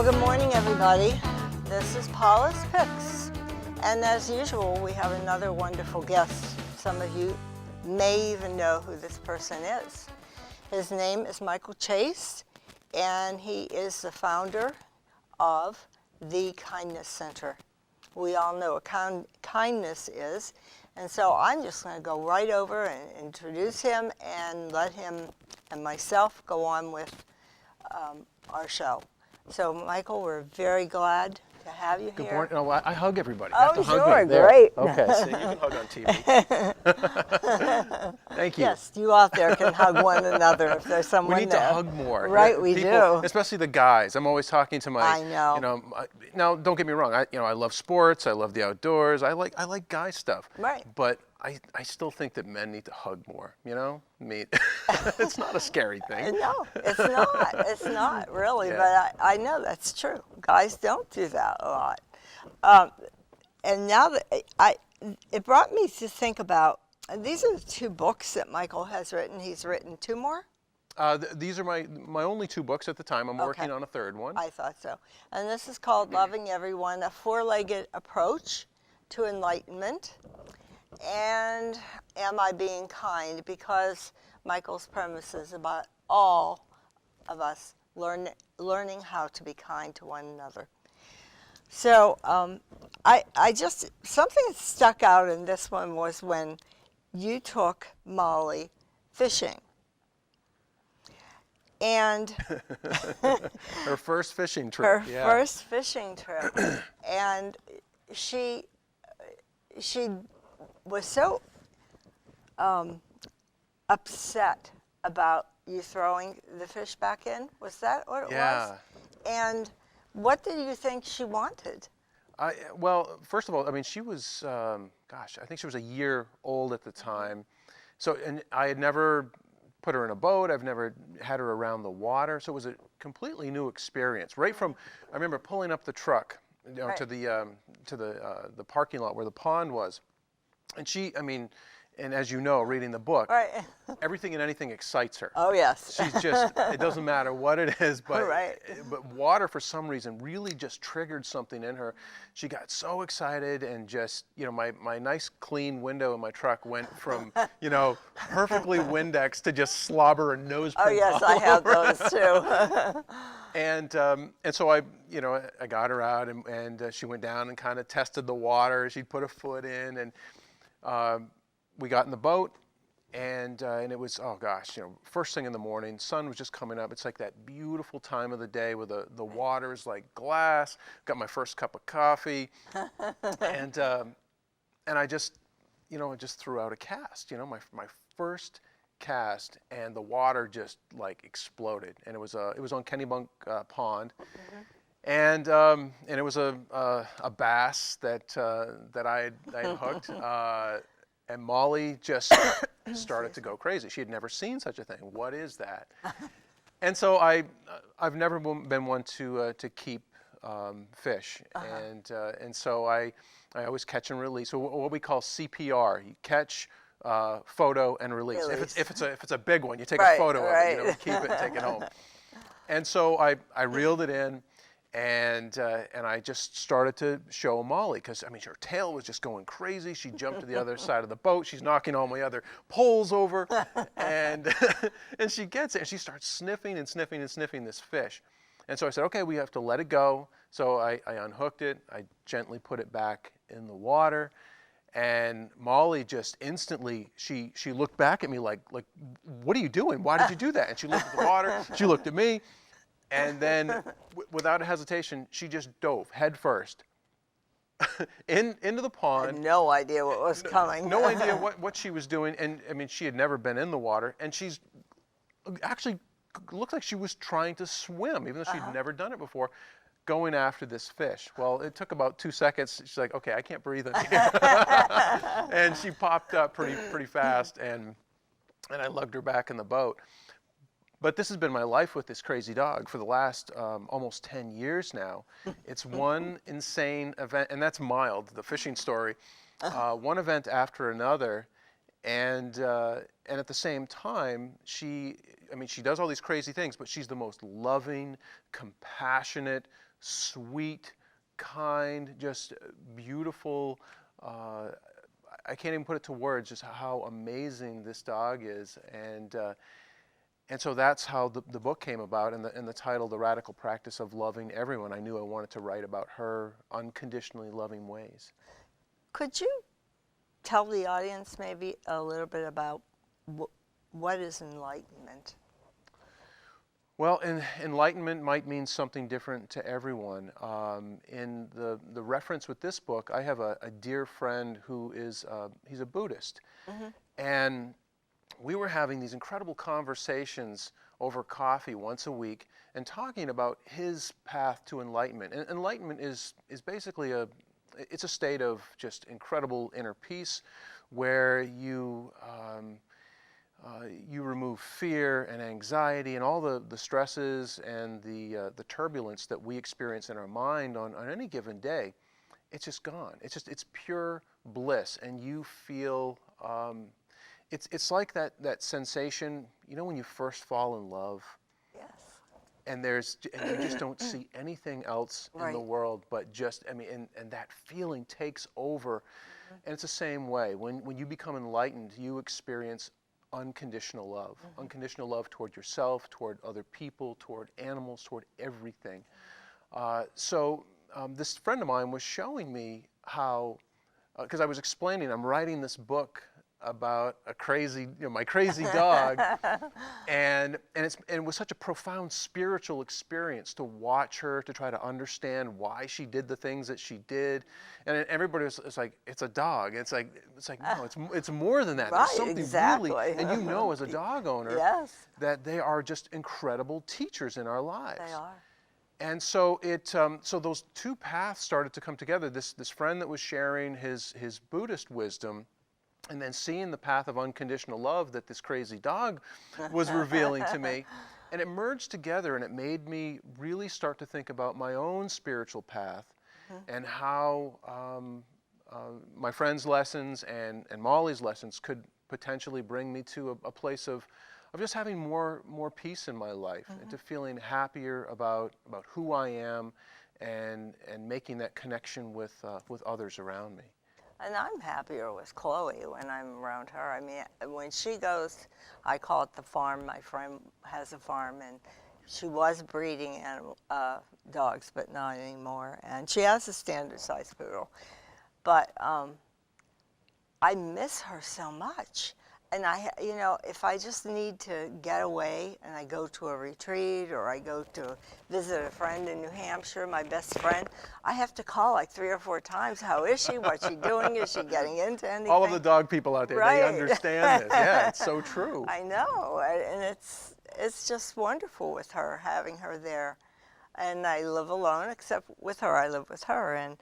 Well, good morning, everybody. This is Paula'S Picks, and as usual, we have another wonderful guest. Some of you may even know who this person is. His name is Michael Chase, and he is the founder of the Kindness Center. We all know what kindness is, and so I'm just going to go right over and introduce him and let him and myself go on with our show. So, Michael, we're very glad to have you Good here. morning. No, I hug everybody. Oh, to hug sure, me. There. great. Okay, so you can hug on TV. Thank you. Yes, you out there can hug one another if there's someone We need there. to hug more. Right, we People, do. especially the guys. I'm always talking to my. I know. Now, don't get me wrong. I love sports. I love the outdoors. I like guy stuff. Right. But I still think that men need to hug more. It's not a scary thing. No, it's not. It's not really, Yeah. but I know that's true. Guys don't do that a lot. And now that it brought me to think about, these are the two books that Michael has written. He's written two more? These are my only two books at the time. I'm working on a third one. I thought so. And this is called Loving Everyone, a four-legged approach to enlightenment. And Am I Being Kind? Because Michael's premise is about all of us learning how to be kind to one another. So I just, something that stuck out in this one was when you took Molly fishing. And Her first fishing trip. Her first fishing trip. And she was so upset about you throwing the fish back in. Was that what it was? And what did you think she wanted? Well, first of all, she was, I think she was a year old at the time. So, and I had never put her in a boat. I've never had her around the water. So it was a completely new experience. Right from, I remember pulling up the truck, Right. to the parking lot where the pond was. And she, and as you know, reading the book, Right. everything and anything excites her. Oh, yes. She's just, it doesn't matter what it is, but, Right. but water for some reason really just triggered something in her. She got so excited and just, my nice clean window in my truck went from, perfectly Windex to just slobber and nose Oh, prints yes, all I have over. those too. And so I got her out and she went down and kind of tested the water. She'd put a foot in and we got in the boat and it was, first thing in the morning, sun was just coming up. It's like that beautiful time of the day where the water is like glass. Got my first cup of coffee and I just, just threw out a cast, my first cast, and the water just like exploded, and it was on Kennebunk Pond, and it was a bass that I had hooked, and Molly just started to go crazy. She had never seen such a thing. What is that? And so I've never been one to keep fish, and so I always catch and release. So what we call CPR, you catch, photo, and release. If it's a big one, you take a photo of it, keep it and take it home. And so I reeled it in, and I just started to show Molly, because her tail was just going crazy. She jumped to the other side of the boat. She's knocking all my other poles over, and and she gets it, and she starts sniffing and sniffing and sniffing this fish. And so I said, okay, we have to let it go. So I unhooked it. I gently put it back in the water. And Molly just instantly, she looked back at me like, what are you doing? Why did you do that? And she looked at the water, she looked at me, and then without a hesitation, she just dove head first into the pond. I had no idea what was coming. No idea what she was doing. And she had never been in the water, and she's actually looked like she was trying to swim, even though she'd never done it before, going after this fish. Well, it took about 2 seconds. She's like, okay, I can't breathe in here. And she popped up pretty fast, and I lugged her back in the boat. But this has been my life with this crazy dog for the last almost 10 years now. It's one insane event, and that's mild, the fishing story, one event after another. And at the same time, she does all these crazy things, but she's the most loving, compassionate, sweet, kind, just beautiful. I can't even put it to words just how amazing this dog is. And so that's how the book came about, and the title, The Radical Practice of Loving Everyone. I knew I wanted to write about her unconditionally loving ways. Could you tell the audience maybe a little bit about what is enlightenment? Well, enlightenment might mean something different to everyone. In the reference with this book, I have a dear friend who is he's a Buddhist, and we were having these incredible conversations over coffee once a week and talking about his path to enlightenment. And enlightenment is basically it's a state of just incredible inner peace where you remove fear and anxiety and all the stresses and the turbulence that we experience in our mind on any given day. It's just gone. It's pure bliss, and you feel it's like that sensation, you know, when you first fall in love. Yes. And you just don't see anything else in the world but just, I mean, and that feeling takes over. And it's the same way. When you become enlightened, you experience unconditional love. Unconditional love toward yourself, toward other people, toward animals, toward everything. So this friend of mine was showing me how, because I was explaining, I'm writing this book about a crazy, my crazy dog, and it was such a profound spiritual experience to watch her, to try to understand why she did the things that she did, and everybody was like, it's a dog. It's like no, it's more than that. Right, There's something exactly. really, and you know, as a dog owner, yes, that they are just incredible teachers in our lives. they are. And so so those two paths started to come together. This friend that was sharing his Buddhist wisdom, and then seeing the path of unconditional love that this crazy dog was revealing to me. And it merged together, and it made me really start to think about my own spiritual path and how my friend's lessons and Molly's lessons could potentially bring me to a place of just having more peace in my life and to feeling happier about who I am and making that connection with others around me. And I'm happier with Chloe when I'm around her. I mean, when she goes, I call it the farm. My friend has a farm, and she was breeding dogs, but not anymore. And she has a standard-sized poodle. But I miss her so much. And if I just need to get away and I go to a retreat or I go to visit a friend in New Hampshire, my best friend, I have to call like 3 or 4 times. How is she? What's she doing? Is she getting into anything? All of the dog people out there, right. They understand this. Yeah, it's so true. I know, and it's just wonderful with her, having her there. And I live alone, except with her. I live with her, and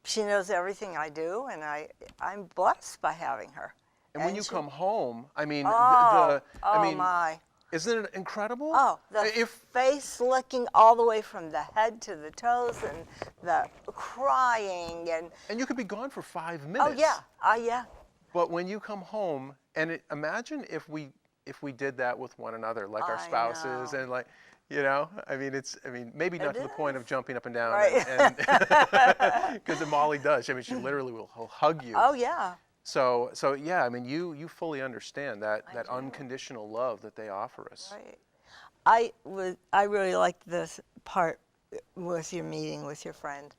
she knows everything I do, and I'm blessed by having her. And when you come home, I mean, my. Isn't it incredible? Oh, the face licking all the way from the head to the toes, and the crying, and you could be gone for 5 minutes. Oh yeah. But when you come home, and imagine if we did that with one another, like our spouses, know. and like, maybe not to the point of jumping up and down, right? Because Molly does. I mean, she literally will hug you. Oh yeah. So yeah, I mean, you fully understand that unconditional love that they offer us. Right. I really liked this part with your meeting with your friend,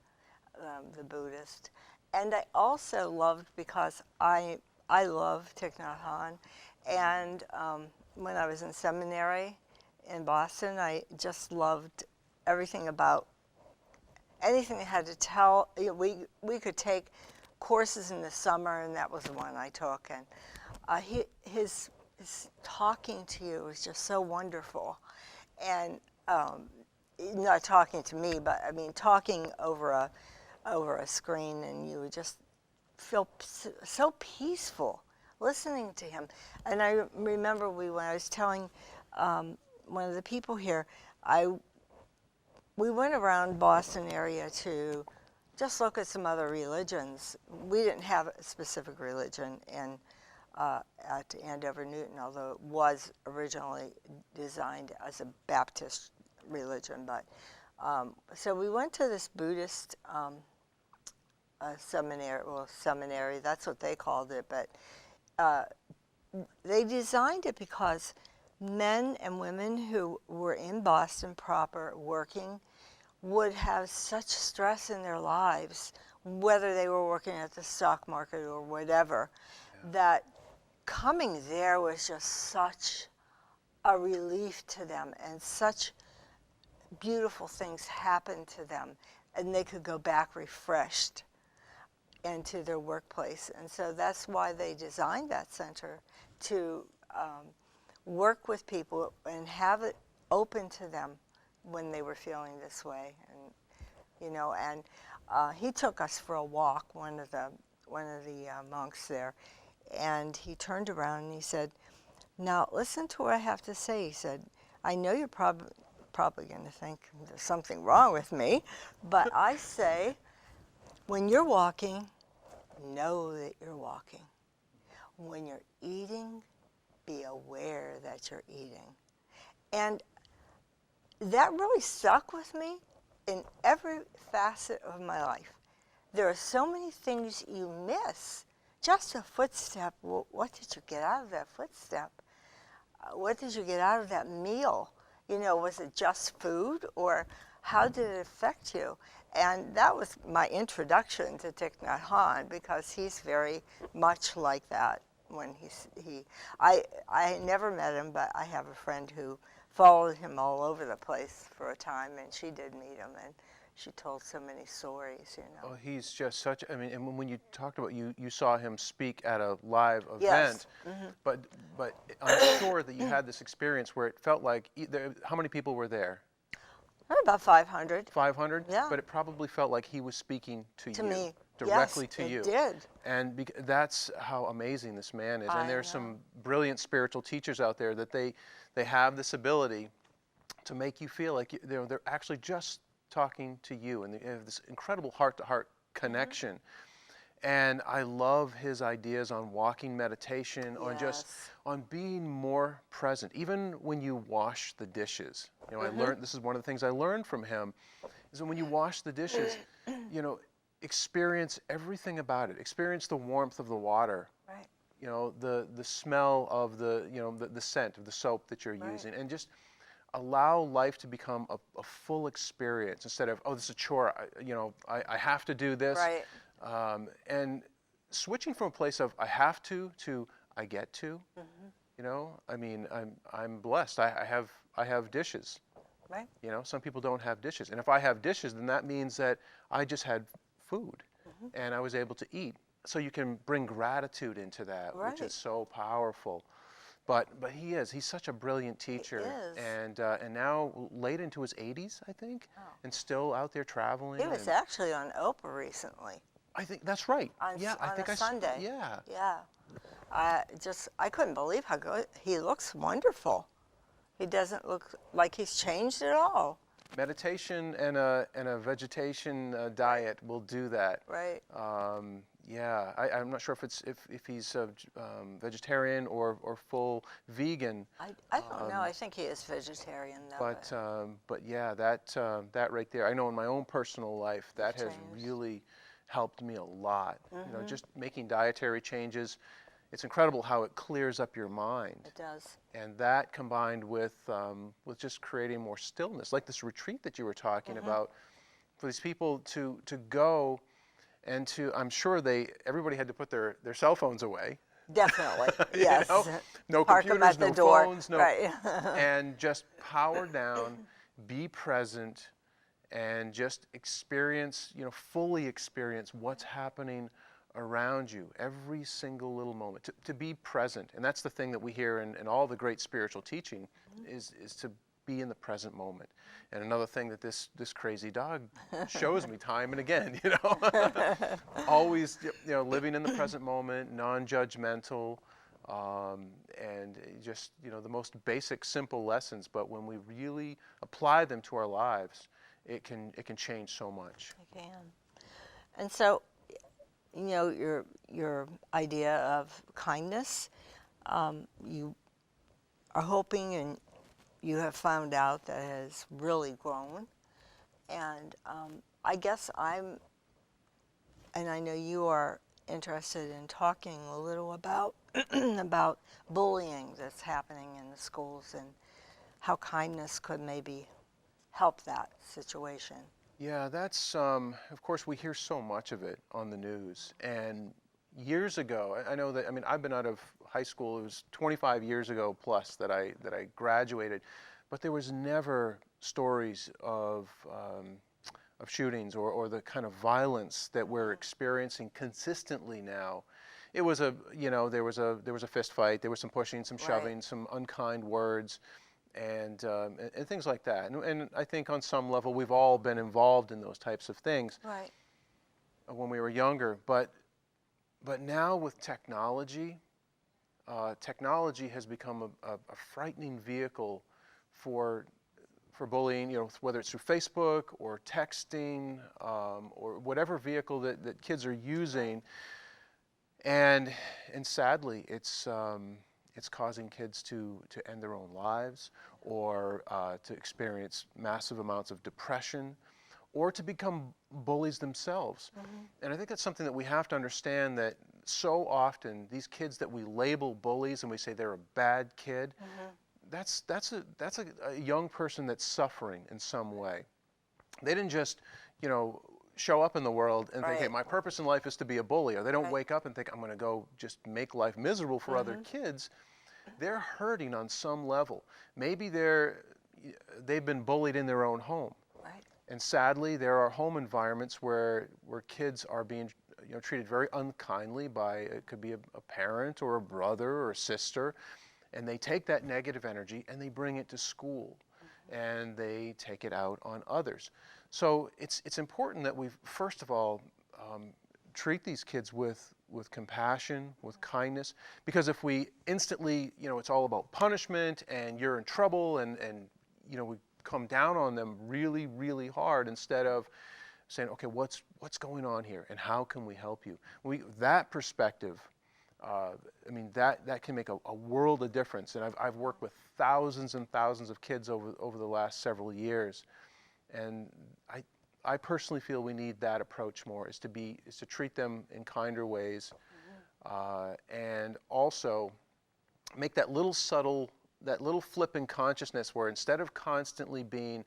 the Buddhist, and I also loved because I love Thich Nhat Hanh, and when I was in seminary in Boston, I just loved everything about anything that had to tell. We could take courses in the summer, and that was the one I took, and his talking to you was just so wonderful, and not talking to me, but I mean talking over a screen, and you would just feel so peaceful listening to him. And I remember when I was telling one of the people here, we went around Boston area to just look at some other religions. We didn't have a specific religion at Andover Newton, although it was originally designed as a Baptist religion. But So we went to this Buddhist seminary, that's what they called it, but uh, they designed it because men and women who were in Boston proper working would have such stress in their lives, whether they were working at the stock market or whatever, that coming there was just such a relief to them, and such beautiful things happened to them, and they could go back refreshed into their workplace. And so that's why they designed that center, to work with people and have it open to them when they were feeling this way. And he took us for a walk, one of the monks there, and he turned around and he said, "Now listen to what I have to say." He said, "I know you're probably going to think there's something wrong with me, but I say, when you're walking, know that you're walking. When you're eating, be aware that you're eating." And that really stuck with me in every facet of my life. There are so many things you miss. Just a footstep. Well, what did you get out of that footstep? What did you get out of that meal? Was it just food, or how did it affect you? And that was my introduction to Thich Nhat Hanh, because he's very much like that. I never met him, but I have a friend who followed him all over the place for a time, and she did meet him, and she told so many stories. Oh, he's just such, I mean, and when you talked about, you saw him speak at a live event, Yes. Mm-hmm. but I'm sure that you had this experience where it felt like, how many people were there? About 500. 500? Yeah. But it probably felt like he was speaking to you. Me. Directly Yes, to you. It did. And that's how amazing this man is. I And there's know. some brilliant spiritual teachers out there that they have this ability to make you feel like they're actually just talking to you, and they have this incredible heart-to-heart connection. And I love his ideas on walking meditation, on being more present, even when you wash the dishes. I learned, this is one of the things I learned from him, is that when you wash the dishes, experience everything about it. Experience the warmth of the water. Right. The smell of the scent of the soap that you're using, and just allow life to become a full experience, instead of, oh, this is a chore, I have to do this. Right. And switching from a place of I have to I get to. I mean, I'm blessed. I have dishes. Right. Some people don't have dishes, and if I have dishes, then that means that I just had food, and I was able to eat. So you can bring gratitude into that, which is so powerful. But he's such a brilliant teacher. He is. And now late into his 80s, I think, and still out there traveling. He was actually on Oprah recently. I think that's right. On a Sunday. Yeah. Yeah. I couldn't believe how good he looks. Wonderful. He doesn't look like he's changed at all. Meditation and a vegetation diet will do that. Right. Yeah, I'm not sure if he's vegetarian or full vegan. I don't know. I think he is vegetarian though. But yeah, that right there. I know in my own personal life that has really helped me a lot. Just making dietary changes. It's incredible how it clears up your mind. It does. And that combined with just creating more stillness, like this retreat that you were talking about, for these people to go. And I'm sure everybody had to put their cell phones away. Definitely, yes. No Park computers, them at the no door. phones, Right. and just power down, be present, and just experience, fully experience what's happening around you every single little moment. To be present, and that's the thing that we hear in all the great spiritual teaching, is to be in the present moment. And another thing that this crazy dog shows me time and again, always, living in the present moment, non-judgmental, and just, the most basic, simple lessons. But when we really apply them to our lives, it can change so much. It can. And so, your idea of kindness, you are hoping, and you have found out that has really grown, And I guess and I know you are interested in talking a little about about bullying that's happening in the schools and how kindness could maybe help that situation. Yeah, that's, of course, we hear so much of it on the news. And years ago, I know that, I mean, I've been out of high school, it was 25 years ago plus that I graduated, but there was never stories of shootings or the kind of violence that we're experiencing consistently now. It was there was a fist fight, there was some pushing, some shoving, Right. some unkind words, and things like that. And I think on some level we've all been involved in those types of things Right. when we were younger. But now with technology, technology has become a frightening vehicle for bullying. You know, whether it's through Facebook or texting or whatever vehicle that kids are using, and sadly, it's causing kids to end their own lives, or to experience massive amounts of depression, or to become bullies themselves. And I think that's something that we have to understand, that so often these kids that we label bullies and we say they're a bad kid, that's a young person that's suffering in some way. They didn't just, you know, show up in the world and think, hey, Right. my purpose in life is to be a bully. Or they don't Right. wake up and think, I'm going to go just make life miserable for other kids. They're hurting on some level. Maybe they've been bullied in their own home. Right. And sadly, there are home environments where kids are being, you know, treated very unkindly by, it could be a parent or a brother or a sister, and they take that negative energy and they bring it to school, and they take it out on others. So it's important that we first of all treat these kids with compassion, with kindness, because if we instantly, you know, it's all about punishment and you're in trouble, and you know, we come down on them really, really hard, instead of saying, okay, what's going on here and how can we help you? That perspective, I mean, that can make a world of difference. And I've worked with thousands and thousands of kids over the last several years, and I personally feel we need that approach more, is to treat them in kinder ways, and also make that little flip in consciousness, where instead of constantly being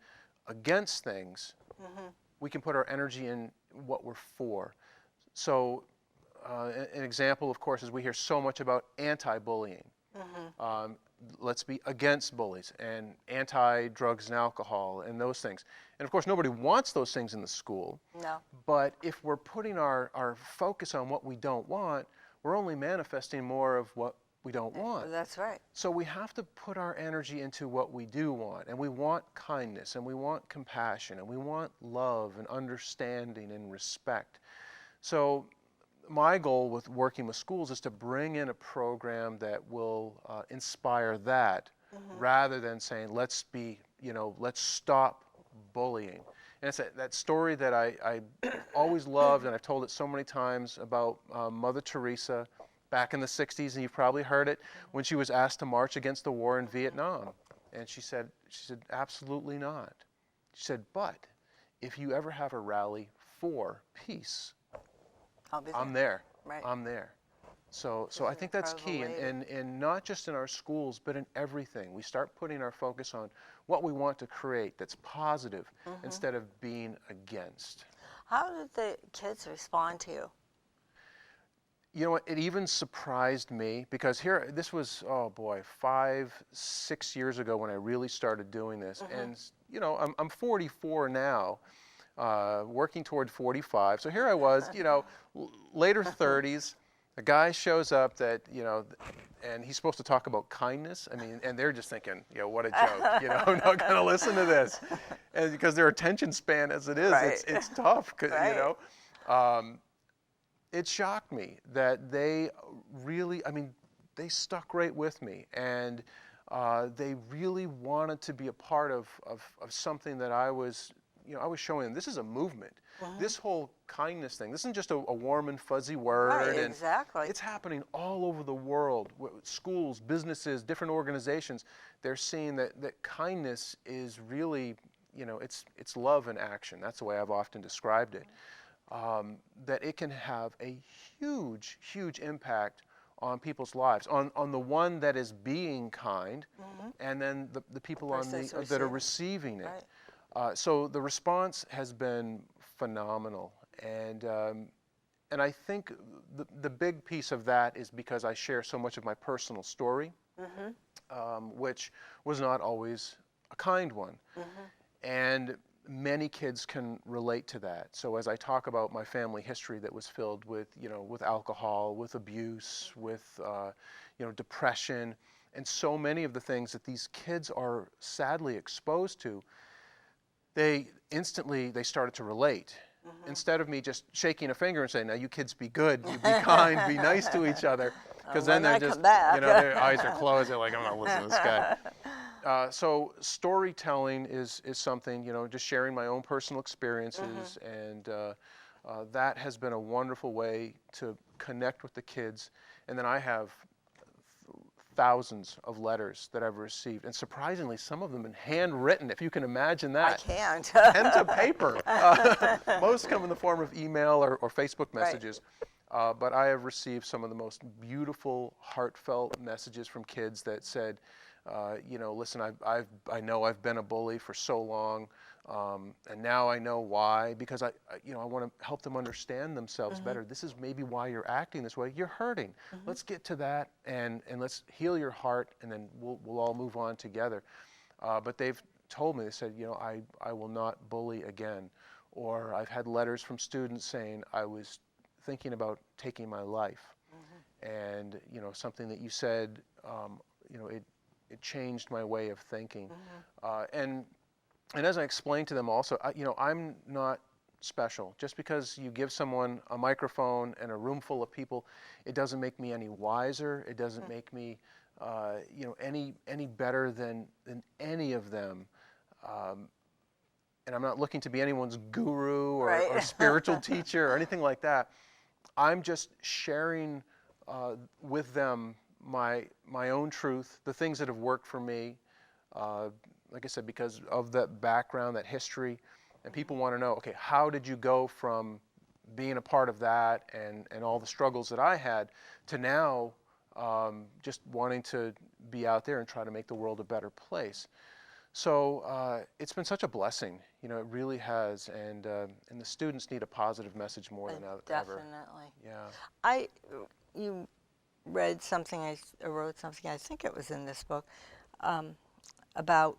against things, we can put our energy in what we're for. So an example, of course, is we hear so much about anti-bullying. Let's be against bullies, and anti-drugs and alcohol and those things. And of course, nobody wants those things in the school. No. But if we're putting our focus on what we don't want, we're only manifesting more of what we don't want. That's right. So we have to put our energy into what we do want. And we want kindness, and we want compassion, and we want love and understanding and respect. So my goal with working with schools is to bring in a program that will inspire that, rather than saying, let's stop bullying. And it's that story that I always loved, and I've told it so many times, about Mother Teresa back in the 60s, and you've probably heard it, when she was asked to march against the war in Vietnam. And she said, absolutely not. She said, but if you ever have a rally for peace, I'll be there. I'm there. Right. I'm there. So I think that's key, and not just in our schools, but in everything. We start putting our focus on what we want to create that's positive, instead of being against. How did the kids respond to you? You know what, it even surprised me, because this was, oh boy, 5-6 years ago when I really started doing this. And you know, I'm 44 now, working toward 45. So here I was, you know, later 30s. A guy shows up that, you know, and he's supposed to talk about kindness. I mean, and they're just thinking, you know, what a joke. You know, I'm not going to listen to this, and because their attention span as it is, Right. it's tough. Right. You know, it shocked me that they really, I mean, they stuck right with me, and they really wanted to be a part of something that I was, you know, I was showing them. This is a movement. This whole kindness thing, this isn't just a warm and fuzzy word. Right, and exactly. It's happening all over the world. Schools, businesses, different organizations, they're seeing that kindness is really you know, it's love in action. That's the way I've often described it. That it can have a huge, huge impact on people's lives, on the one that is being kind, and then the people on the that are receiving it. Right. So the response has been phenomenal, and I think the big piece of that is because I share so much of my personal story, which was not always a kind one, and many kids can relate to that. So as I talk about my family history that was filled with, you know, with alcohol, with abuse, with, you know, depression, and so many of the things that these kids are sadly exposed to, they started to relate. Instead of me just shaking a finger and saying, now you kids be good, you be kind, be nice to each other, because then they're just, you know, their eyes are closed, they're like, I'm not listening to this guy. So storytelling is something, you know, just sharing my own personal experiences, and that has been a wonderful way to connect with the kids. And then I have thousands of letters that I've received, and surprisingly, some of them in handwritten, if you can imagine that. I can't. Pen to paper. Most come in the form of email or Facebook messages. Right. But I have received some of the most beautiful, heartfelt messages from kids that said, you know, listen, I know I've been a bully for so long, and now I know why, because you know, I want to help them understand themselves better. This is maybe why you're acting this way. You're hurting. Let's get to that, and let's heal your heart, and then we'll all move on together. But they've told me, they said, you know, I will not bully again. Or I've had letters from students saying, I was thinking about taking my life. And, you know, something that you said, you know, it changed my way of thinking. And as I explained to them also, you know, I'm not special. Just because you give someone a microphone and a room full of people, it doesn't make me any wiser. It doesn't make me, you know, any better than any of them. And I'm not looking to be anyone's guru or spiritual teacher or anything like that. I'm just sharing with them my own truth, the things that have worked for me, like I said, because of that background, that history, and people want to know, okay, how did you go from being a part of that and all the struggles that I had to now just wanting to be out there and try to make the world a better place. So it's been such a blessing, you know, it really has, and the students need a positive message more than ever. Definitely. Yeah. You read something, I wrote something, I think it was in this book, about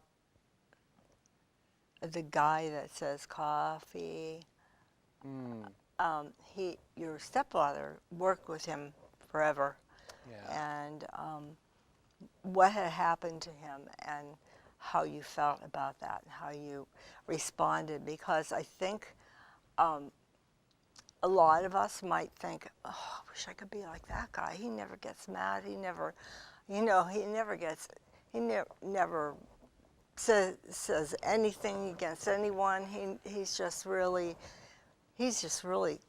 the guy that says coffee. Your stepfather worked with him forever. Yeah. And what had happened to him and how you felt about that and how you responded, because I think a lot of us might think, oh, I wish I could be like that guy. He never gets mad. He never, you know, he never says anything against anyone. He's just really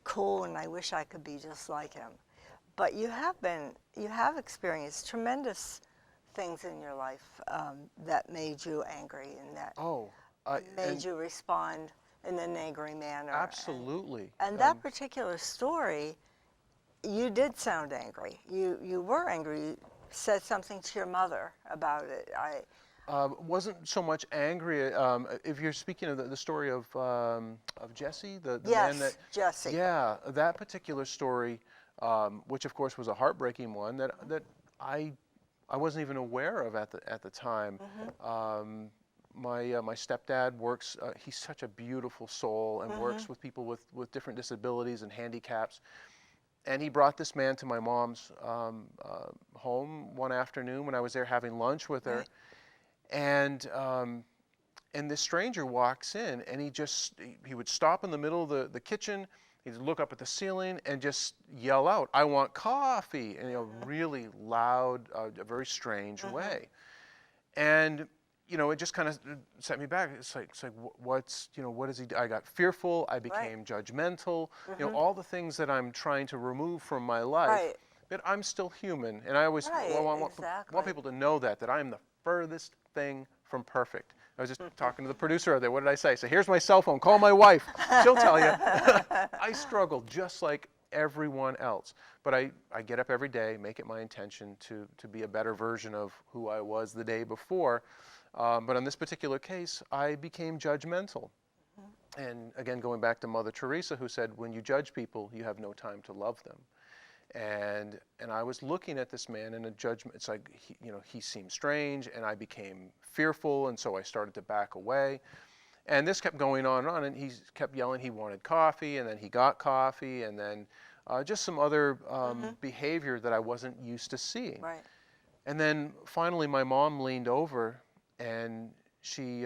cool, and I wish I could be just like him. But you have experienced tremendous things in your life that made you angry and that made you respond in an angry manner. Absolutely. And that particular story, you did sound angry. You were angry. You said something to your mother about it. Wasn't so much angry. If you're speaking of the story of Jesse, the yes, man that Jesse. Yeah, that particular story, which of course was a heartbreaking one that I wasn't even aware of at the time. My stepdad works. He's such a beautiful soul and works with people with different disabilities and handicaps. And he brought this man to my mom's home one afternoon when I was there having lunch with her. And this stranger walks in, and he would stop in the middle of the kitchen. He'd look up at the ceiling and just yell out, "I want coffee!" in a really loud, a very strange way. And it just kind of set me back. It's like what does he do? I got fearful. I became judgmental. All the things that I'm trying to remove from my life. But I'm still human, and I always want people to know that I'm the furthest thing from perfect. I was just talking to the producer there. What did I say? So here's my cell phone. Call my wife. She'll tell you. I struggled just like everyone else. But I get up every day, make it my intention to be a better version of who I was the day before. But in this particular case, I became judgmental. And again, going back to Mother Teresa, who said, when you judge people, you have no time to love them. And I was looking at this man in a judgment. It's like, he seemed strange, and I became fearful, and so I started to back away. And this kept going on, and he kept yelling he wanted coffee, and then he got coffee, and then just some other behavior that I wasn't used to seeing. Right. And then finally my mom leaned over, and she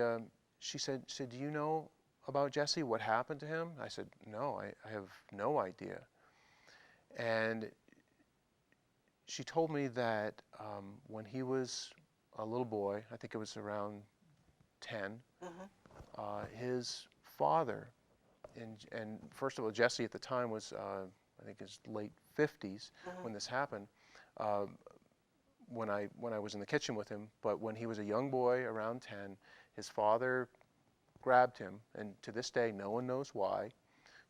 said, do you know about Jesse, what happened to him? I said, no, I have no idea. And she told me that when he was a little boy, I think it was around 10, his father, and first of all, Jesse at the time was, I think, his late 50s when this happened, when I was in the kitchen with him. But when he was a young boy, around 10, his father grabbed him, and to this day, no one knows why,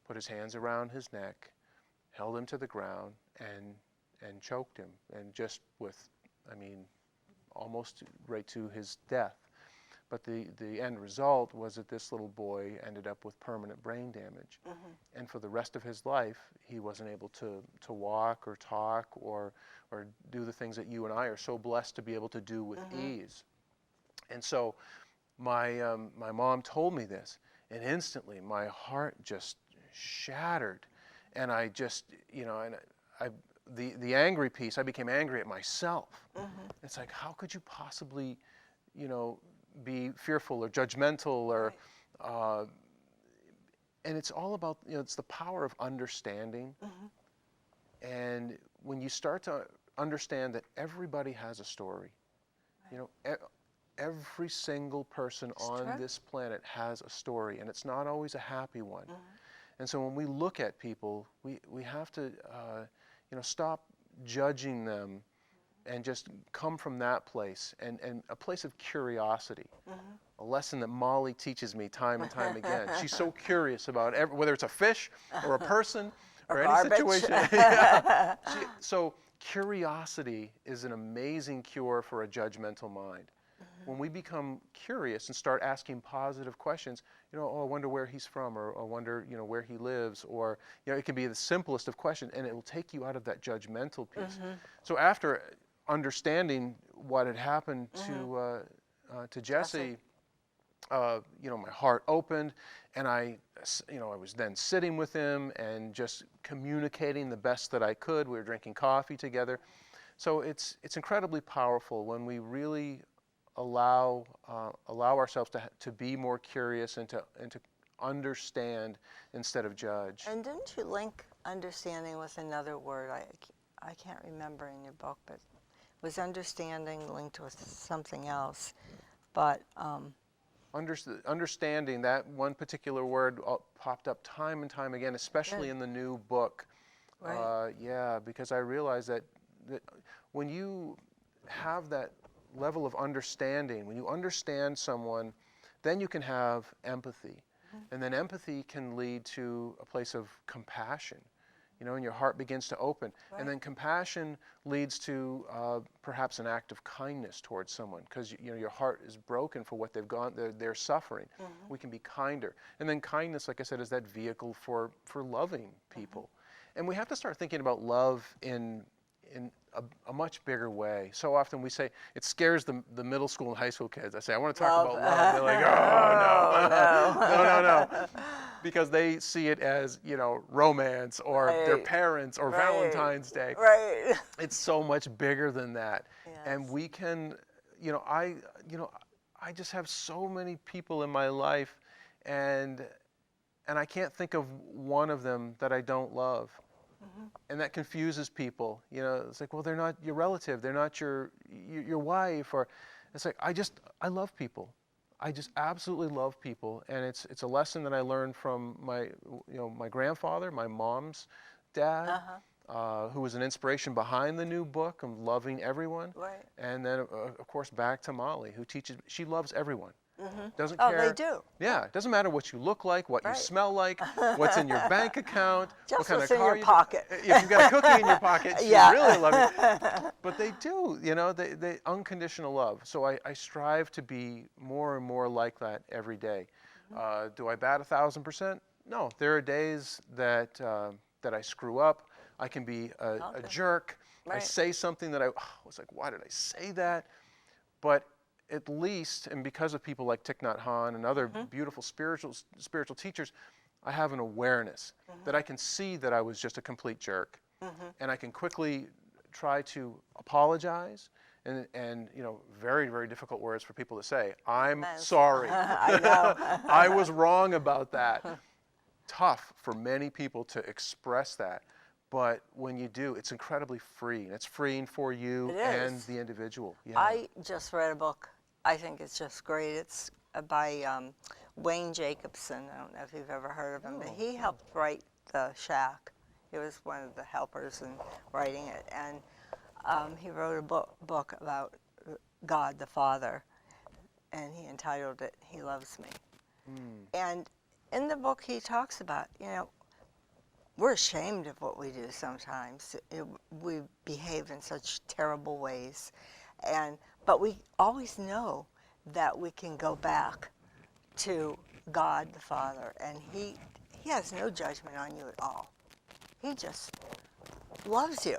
put his hands around his neck, held him to the ground, and choked him, and just with, I mean, almost right to his death. But the end result was that this little boy ended up with permanent brain damage. And for the rest of his life, he wasn't able to walk or talk or do the things that you and I are so blessed to be able to do with ease. And so my mom told me this, and instantly my heart just shattered. And I just, the angry piece, I became angry at myself. It's like, how could you possibly, be fearful or judgmental or, and it's all about, it's the power of understanding. And when you start to understand that everybody has a story, every single person on this planet has a story, and it's not always a happy one. And so when we look at people, we have to, stop judging them and just come from that place and a place of curiosity. A lesson that Molly teaches me time and time again. She's so curious about whether it's a fish or a person or any situation. So curiosity is an amazing cure for a judgmental mind. When we become curious and start asking positive questions, oh, I wonder where he's from, or I wonder, where he lives, or, it can be the simplest of questions, and it will take you out of that judgmental piece. So after understanding what had happened to Jesse, my heart opened, and I was then sitting with him and just communicating the best that I could. We were drinking coffee together. So it's incredibly powerful when we really allow ourselves to be more curious and to understand instead of judge. And didn't you link understanding with another word? I can't remember in your book, but was understanding linked with something else? But understanding, that one particular word popped up time and time again, especially in the new book. Because I realized that when you have that level of understanding, when you understand someone, then you can have empathy. And then empathy can lead to a place of compassion, and your heart begins to open. And then compassion leads to perhaps an act of kindness towards someone, because your heart is broken for what they're suffering. We can be kinder. And then kindness, like I said, is that vehicle for loving people. And we have to start thinking about love in a much bigger way. So often we say, it scares the middle school and high school kids. I say, I want to talk about love. They're like, oh, no. Because they see it as, romance or their parents or Valentine's Day. It's so much bigger than that. And we can, I just have so many people in my life, and I can't think of one of them that I don't love. And that confuses people. It's like, well, they're not your relative, they're not your wife, or it's like, I love people. I just absolutely love people, and it's a lesson that I learned from my grandfather, my mom's dad, who was an inspiration behind the new book of loving everyone. And then of course back to Molly, who teaches. She loves everyone. Doesn't Oh, care. they do. Yeah, it doesn't matter what you look like, what you Right. smell like, what's in your bank account, what Just kind what's of in car your you pocket. If you've got a cookie in your pocket, she Yeah. really love you. But they do, they unconditional love. So I strive to be more and more like that every day. Do I bat 1,000%? No. There are days that that I screw up. I can be a Okay. jerk. I Right. say something that I was like, why did I say that? But at least, and because of people like Thich Nhat Hanh and other beautiful spiritual teachers, I have an awareness that I can see that I was just a complete jerk, and I can quickly try to apologize. And very, very difficult words for people to say. I'm Yes. sorry. I know. I was wrong about that. Tough for many people to express that. But when you do, it's incredibly freeing. It's freeing for you It and is. the individual. Yeah. I just read a book. I think it's just great. It's by Wayne Jacobson. I don't know if you've ever heard of him, but he helped write The Shack. He was one of the helpers in writing it. And he wrote a book about God the Father, and he entitled it, He Loves Me. And in the book, he talks about, we're ashamed of what we do sometimes. We behave in such terrible ways. But we always know that we can go back to God the Father, and he has no judgment on you at all. He just loves you.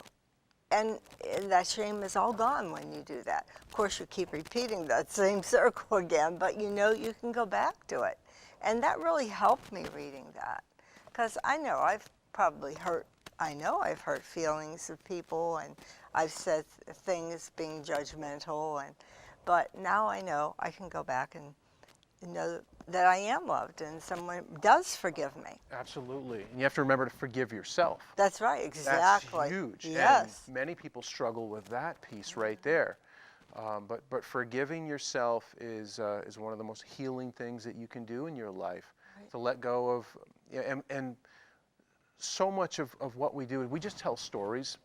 And that shame is all gone when you do that. Of course, you keep repeating that same circle again, but you can go back to it. And that really helped me reading that. Because I know I've hurt feelings of people, and I've said things being judgmental, but now I know I can go back and know that I am loved and someone does forgive me. Absolutely. And you have to remember to forgive yourself. That's right, exactly. That's huge. Yes. And many people struggle with that piece right there. But forgiving yourself is one of the most healing things that you can do in your life. Right. To let go of, and so much of what we do, we just tell stories.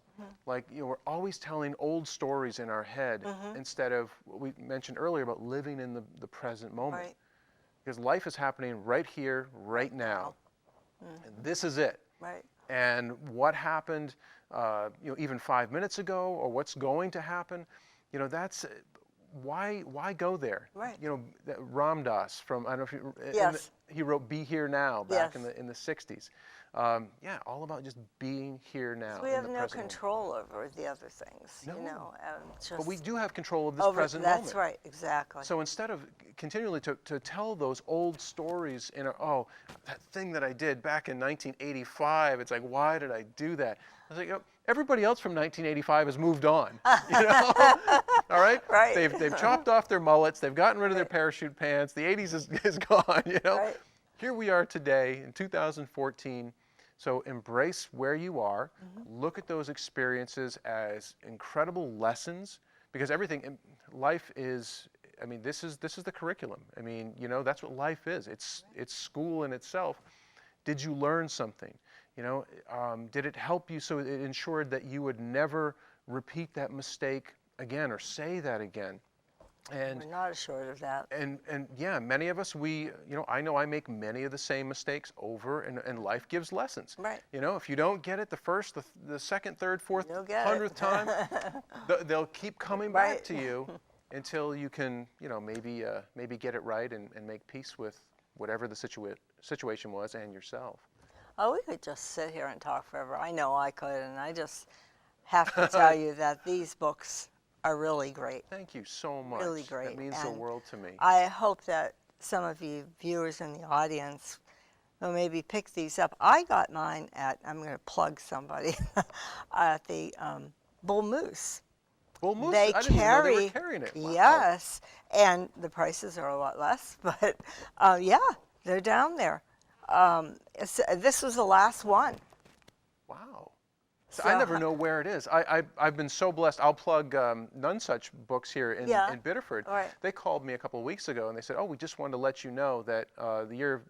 Like, we're always telling old stories in our head instead of what we mentioned earlier about living in the present moment. Right. Because life is happening right here, right now. And this is it. Right. And what happened, even 5 minutes ago, or what's going to happen, that's why go there? Right. That Ram Dass from, I don't know if you, Yes. he wrote "Be Here Now" back Yes. in the 60s. All about just being here now. So we in have the no present control over the other things, No. Just But we do have control of this over, present that's moment. right, exactly. So instead of continually to tell those old stories that thing that I did back in 1985, it's like, why did I do that? I was like, everybody else from 1985 has moved on, all right? Right. They've chopped off their mullets, they've gotten rid of their parachute pants, the 80s is gone, Right. Here we are today in 2014. So embrace where you are, look at those experiences as incredible lessons, because life is, this is the curriculum. That's what life is. It's school in itself. Did you learn something? Did it help you so it ensured that you would never repeat that mistake again or say that again? And we're not assured of that. And yeah, many of us, I know I make many of the same mistakes over, and life gives lessons. Right. If you don't get it the first, the second, third, fourth, You'll get it. 100th time, they'll keep coming Right. back to you until you can, maybe get it right and make peace with whatever the situation was and yourself. Oh, we could just sit here and talk forever. I know I could, and I just have to tell you that these books are really great. Thank you so much. Really great. That means the world to me. I hope that some of you viewers in the audience will maybe pick these up. I got mine I'm going to plug somebody, at the Bull Moose. Bull Moose? They I didn't even know they were carrying it. Wow. Yes, and the prices are a lot less, but they're down there. This was the last one. Wow. So I never know where it is. I've been so blessed. I'll plug None Such Books here in Biddeford. Right. They called me a couple of weeks ago and they said, we just wanted to let you know that the year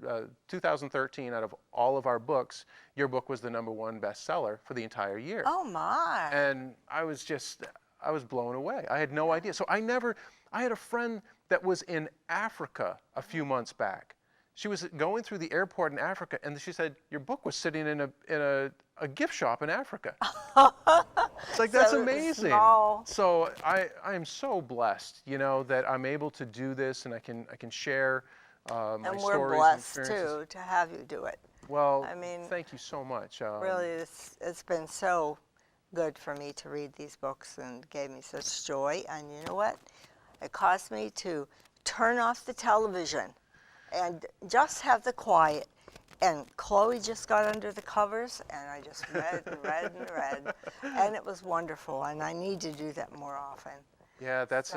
2013, out of all of our books, your book was the #1 bestseller for the entire year. Oh my. And I was blown away. I had no idea. So I I had a friend that was in Africa a few months back. She was going through the airport in Africa, and she said, your book was sitting in a gift shop in Africa. It's like, that's So amazing. small. So I am so blessed, you know, that I'm able to do this, and I can share my And we're stories and blessed experiences. too to have you do it. Well, I mean, thank you so much. really, it's been so good for me to read these books and gave me such joy. And you know what? It caused me to turn off the television and just have the quiet. And Chloe just got under the covers, and I just read and read and read. And it was wonderful, and I need to do that more often. Yeah, that's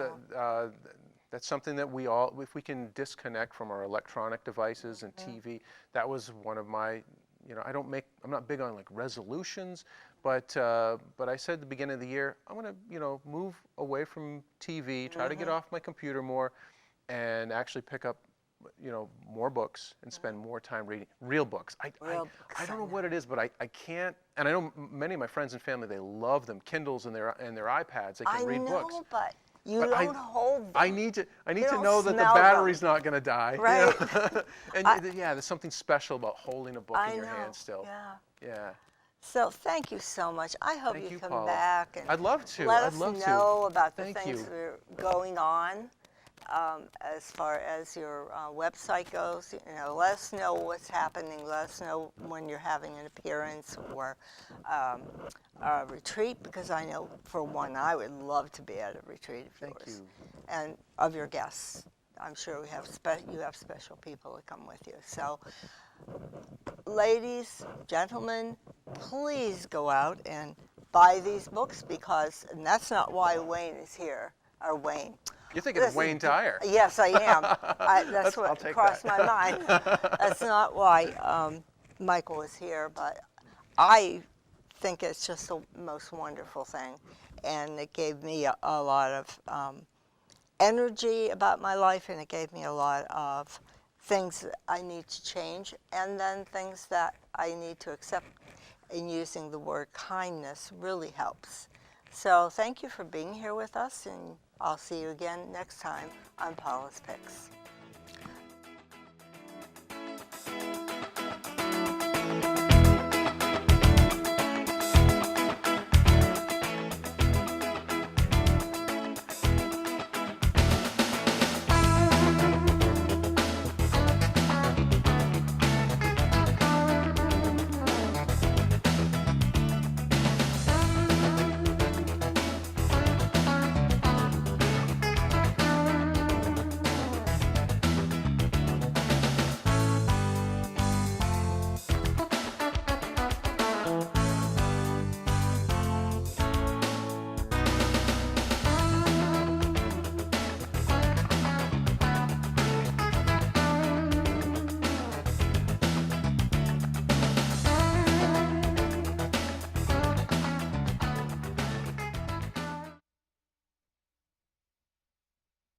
that's something that we all, if we can disconnect from our electronic devices and TV, that was one of my, you know, I'm not big on like resolutions, but I said at the beginning of the year, I'm gonna, you know, move away from TV, try to get off my computer more, and actually pick up, you know, more books and spend more time reading real books. I don't know what it is, but I can't. And I know many of my friends and family, they love them, Kindles and their iPads. They can read books. I know, but you But don't hold them. I need to don't know that the smell battery's them. not going to die. Right. And yeah, there's something special about holding a book in your hand still. Yeah. Yeah. So thank you so much. I hope Thank you you, come Paula. back and I'd love to. let I'd us love to. know about the Thank things you. that are going on as far as your website goes. You know, let us know what's happening. Let us know when you're having an appearance or a retreat, because I know, for one, I would love to be at a retreat of Thank yours. you. And of your guests. I'm sure you have special people that come with you. So, ladies, gentlemen, please go out and buy these books, because, and that's not why Wayne is here, or Wayne. You're thinking of Wayne Dyer. Yes, I am. That's I'll what take crossed that. my mind. That's not why Michael is here, but I think it's just the most wonderful thing. And it gave me a lot of energy about my life, and it gave me a lot of things that I need to change, and then things that I need to accept. And using the word kindness really helps. So thank you for being here with us, and I'll see you again next time on Paula'S Picks.